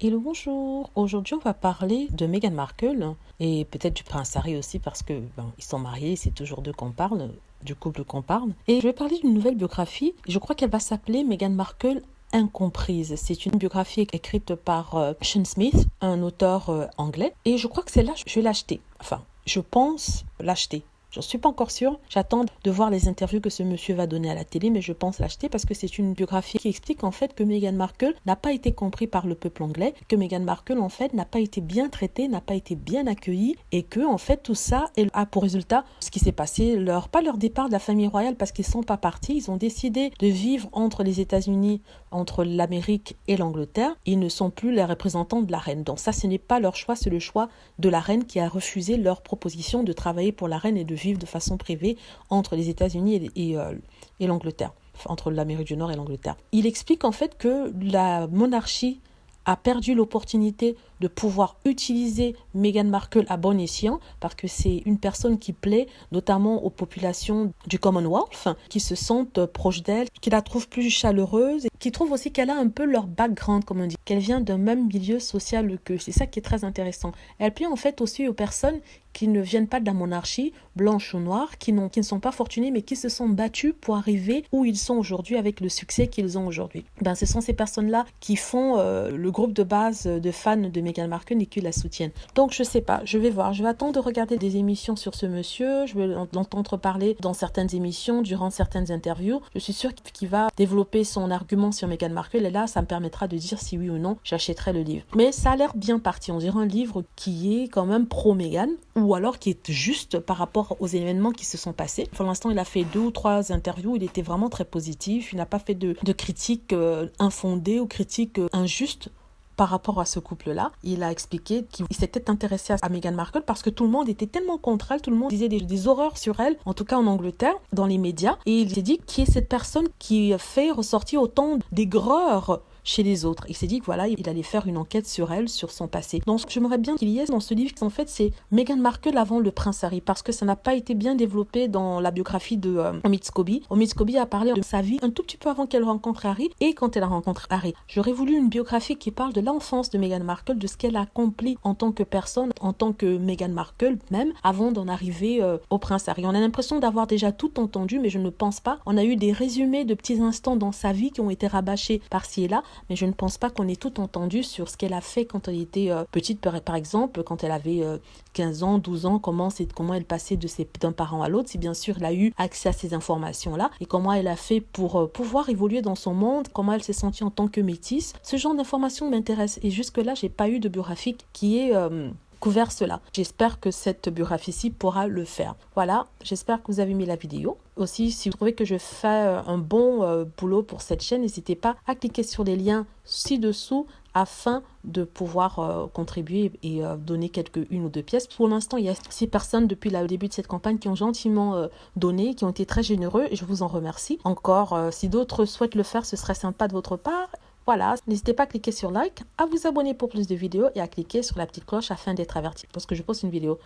Hello, bonjour. Aujourd'hui, on va parler de Meghan Markle et peut-être du prince Harry aussi parce que ils sont mariés, c'est toujours d'eux qu'on parle, du couple qu'on parle. Et je vais parler d'une nouvelle biographie. Je crois qu'elle va s'appeler Meghan Markle Incomprise. C'est une biographie écrite par Sean Smith, un auteur anglais. Et je crois que celle-là, je vais l'acheter. Enfin, je pense l'acheter. Je ne suis pas encore sûre. J'attends de voir les interviews que ce monsieur va donner à la télé, mais je pense l'acheter parce que c'est une biographie qui explique en fait que Meghan Markle n'a pas été compris par le peuple anglais, que Meghan Markle en fait n'a pas été bien traitée, n'a pas été bien accueillie et que en fait tout ça a pour résultat ce qui s'est passé, pas leur départ de la famille royale parce qu'ils ne sont pas partis, ils ont décidé de vivre entre les États-Unis, entre l'Amérique et l'Angleterre. Ils ne sont plus les représentants de la reine. Donc ça, ce n'est pas leur choix, c'est le choix de la reine qui a refusé leur proposition de travailler pour la reine et de vivre de façon privée entre les États-Unis et l'Angleterre, entre l'Amérique du Nord et l'Angleterre. Il explique en fait que la monarchie a perdu l'opportunité de pouvoir utiliser Meghan Markle à bon escient parce que c'est une personne qui plaît notamment aux populations du Commonwealth qui se sentent proches d'elle, qui la trouvent plus chaleureuse, qui trouvent aussi qu'elle a un peu leur background, comme on dit, qu'elle vient d'un même milieu social qu'eux. C'est ça qui est très intéressant. Elle plaît en fait aussi aux personnes qui ne viennent pas de la monarchie, blanche ou noire, qui ne sont pas fortunés, mais qui se sont battus pour arriver où ils sont aujourd'hui avec le succès qu'ils ont aujourd'hui. Ce sont ces personnes-là qui font le groupe de base de fans de Meghan Markle et qui la soutiennent. Donc je sais pas, je vais voir, je vais attendre de regarder des émissions sur ce monsieur, je vais l'entendre parler dans certaines émissions, durant certaines interviews. Je suis sûre qu'il va développer son argument sur Meghan Markle et là, ça me permettra de dire si oui ou non j'achèterai le livre. Mais ça a l'air bien parti, on dirait un livre qui est quand même pro-Meghan, ou alors qui est juste par rapport aux événements qui se sont passés. Pour l'instant, il a fait 2 ou 3 interviews, il était vraiment très positif, il n'a pas fait de critiques infondées ou critiques injustes par rapport à ce couple-là. Il a expliqué qu'il s'était intéressé à Meghan Markle parce que tout le monde était tellement contre elle, tout le monde disait des horreurs sur elle, en tout cas en Angleterre, dans les médias, et il s'est dit qui est cette personne qui fait ressortir autant d'aigreur chez les autres. Il s'est dit que voilà, il allait faire une enquête sur elle, sur son passé. Donc j'aimerais bien qu'il y ait dans ce livre, en fait, c'est Meghan Markle avant le prince Harry, parce que ça n'a pas été bien développé dans la biographie de Omid Scobie. Omid Scobie a parlé de sa vie un tout petit peu avant qu'elle rencontre Harry et quand elle rencontre Harry. J'aurais voulu une biographie qui parle de l'enfance de Meghan Markle, de ce qu'elle a accompli en tant que personne, en tant que Meghan Markle même, avant d'en arriver au prince Harry. On a l'impression d'avoir déjà tout entendu, mais je ne pense pas. On a eu des résumés de petits instants dans sa vie qui ont été rabâchés par-ci et là, mais je ne pense pas qu'on ait tout entendu sur ce qu'elle a fait quand elle était petite, par exemple, quand elle avait 15 ans, 12 ans, comment elle passait d'un parent à l'autre, si bien sûr elle a eu accès à ces informations-là, et comment elle a fait pour pouvoir évoluer dans son monde, comment elle s'est sentie en tant que métisse. Ce genre d'informations m'intéresse, et jusque-là, j'ai pas eu de biographie qui est couvert cela. J'espère que cette biographie-ci pourra le faire. Voilà, j'espère que vous avez aimé la vidéo. Aussi, si vous trouvez que je fais un bon boulot pour cette chaîne, n'hésitez pas à cliquer sur les liens ci-dessous afin de pouvoir contribuer et donner une ou deux pièces. Pour l'instant, il y a 6 personnes depuis le début de cette campagne qui ont gentiment donné, qui ont été très généreux et je vous en remercie. Encore, si d'autres souhaitent le faire, ce serait sympa de votre part. Voilà, n'hésitez pas à cliquer sur like, à vous abonner pour plus de vidéos et à cliquer sur la petite cloche afin d'être averti lorsque je poste une vidéo.